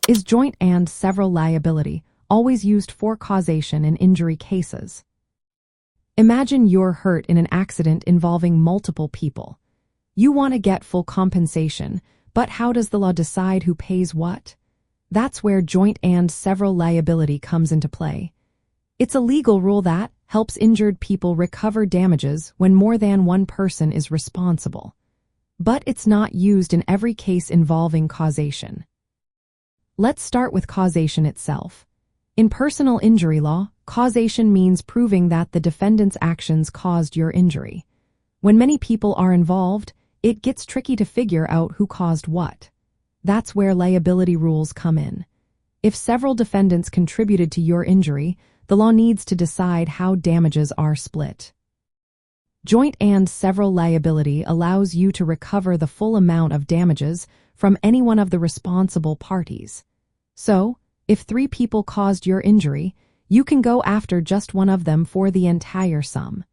Is joint and several liability always used for causation in injury cases? Imagine you're hurt in an accident involving multiple people. You want to get full compensation, but how does the law decide who pays what? That's where joint and several liability comes into play. It's a legal rule that helps injured people recover damages when more than one person is responsible. But it's not used in every case involving causation. Let's start with causation itself. In personal injury law, causation means proving that the defendant's actions caused your injury. When many people are involved, it gets tricky to figure out who caused what. That's where liability rules come in. If several defendants contributed to your injury, the law needs to decide how damages are split. Joint and several liability allows you to recover the full amount of damages from any one of the responsible parties. So, if 3 people caused your injury, you can go after just one of them for the entire sum.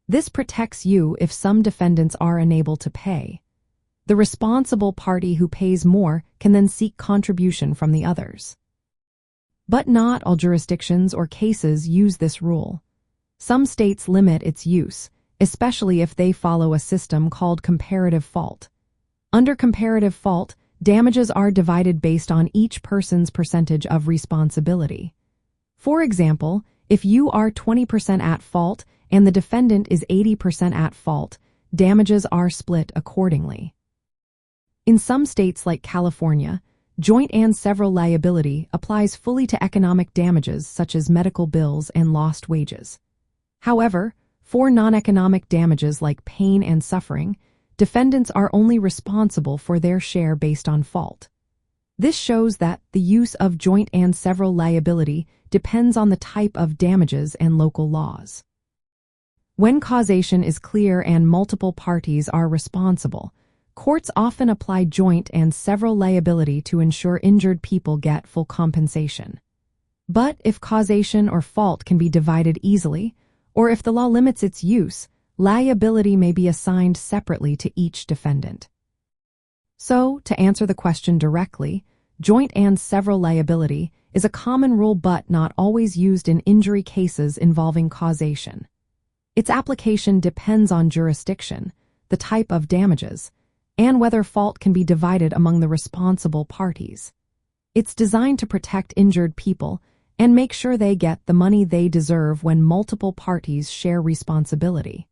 This protects you if some defendants are unable to pay. The responsible party who pays more can then seek contribution from the others. But not all jurisdictions or cases use this rule. Some states limit its use, especially if they follow a system called comparative fault. Under comparative fault, damages are divided based on each person's percentage of responsibility. For example, if you are 20% at fault and the defendant is 80% at fault, damages are split accordingly. In some states like California, joint and several liability applies fully to economic damages such as medical bills and lost wages. However, for non-economic damages like pain and suffering, defendants are only responsible for their share based on fault. This shows that the use of joint and several liability depends on the type of damages and local laws. When causation is clear and multiple parties are responsible, courts often apply joint and several liability to ensure injured people get full compensation. But if causation or fault can be divided easily, or if the law limits its use, liability may be assigned separately to each defendant. So, to answer the question directly, joint and several liability is a common rule but not always used in injury cases involving causation. Its application depends on jurisdiction, the type of damages, and whether fault can be divided among the responsible parties. It's designed to protect injured people and make sure they get the money they deserve when multiple parties share responsibility.